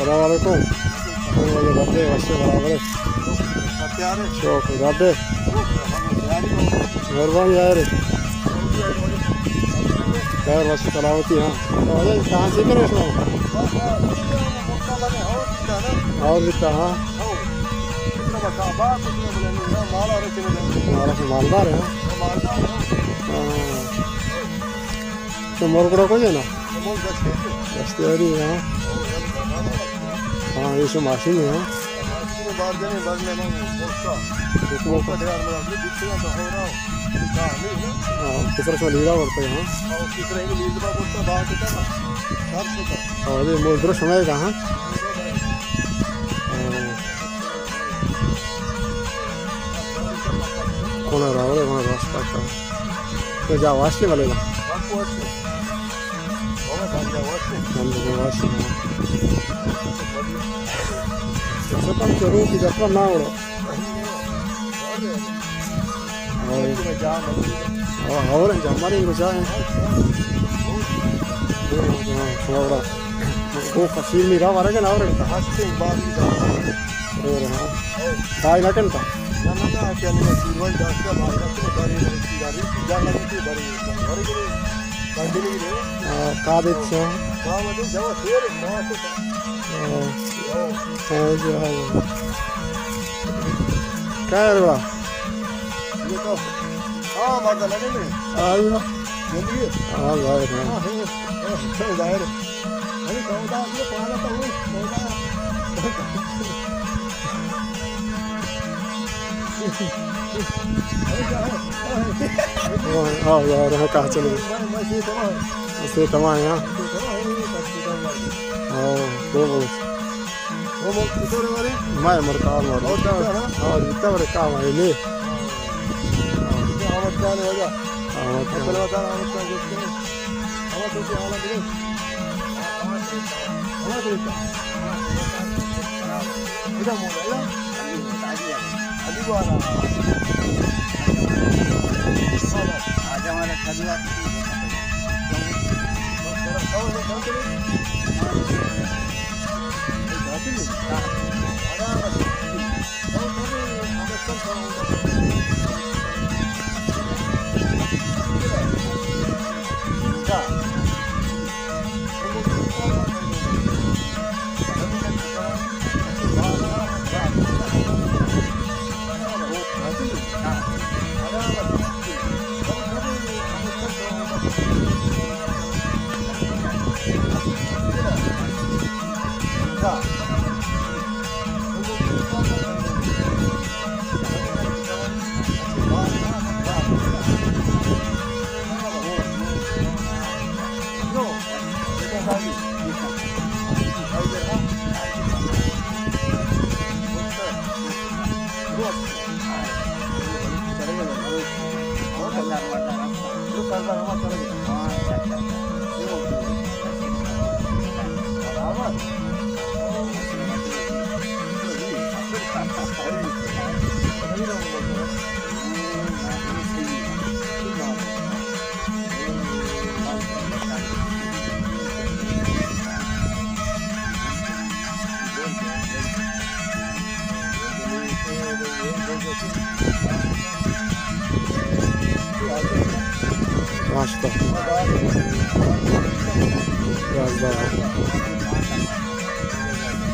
Assalamualaikum. Wajah bade washe barabar. शौक दादे मेहरबानी यार यार बस सलामती हाँ तो कहाँ से करें इसमें और कितना हाँ हमारा से मालदार है तो मोरगुड़ा को है ना दस्ते आ रही है हाँ ये सब माशी में है किसरा से लीड़ा पड़ता है और ये मुद्रा समय कहाँ कौन रहा है कौन रास्ता का तो जा वाशी वाले ना ऐसा काम करो कि जब ना उड़ो और हमारे को जाए वो कशीर में रहा वाला क्या ना और भाई ना कहता क्या है बड़ा हाँ बात लगे नहीं आइए जल्दी हाँ जाहिर है जाहिर अरे सौदा ये पाला तो वो सौदा हाँ यार है कहाँ चले ऐसे तमाम यहाँ हाँ वो कितने वाले मैं मरता हूँ और इतना बड़े काम है ले आमद का ले जा आमद का बता आमद का देखते हैं आमद तो आला दे आमद देता इधर मोड़ा अली वाला आज हमारा खजुआ रास्ता रास्ता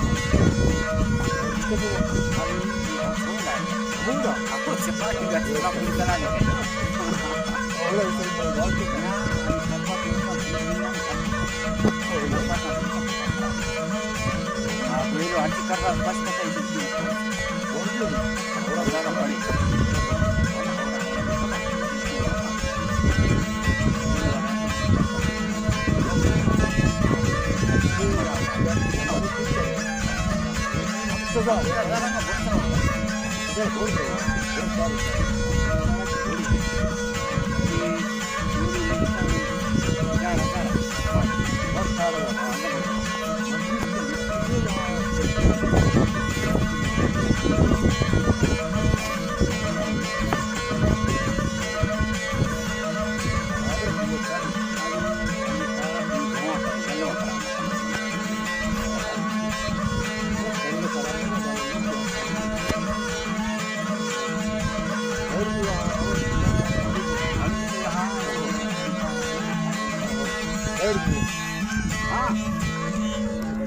हाँ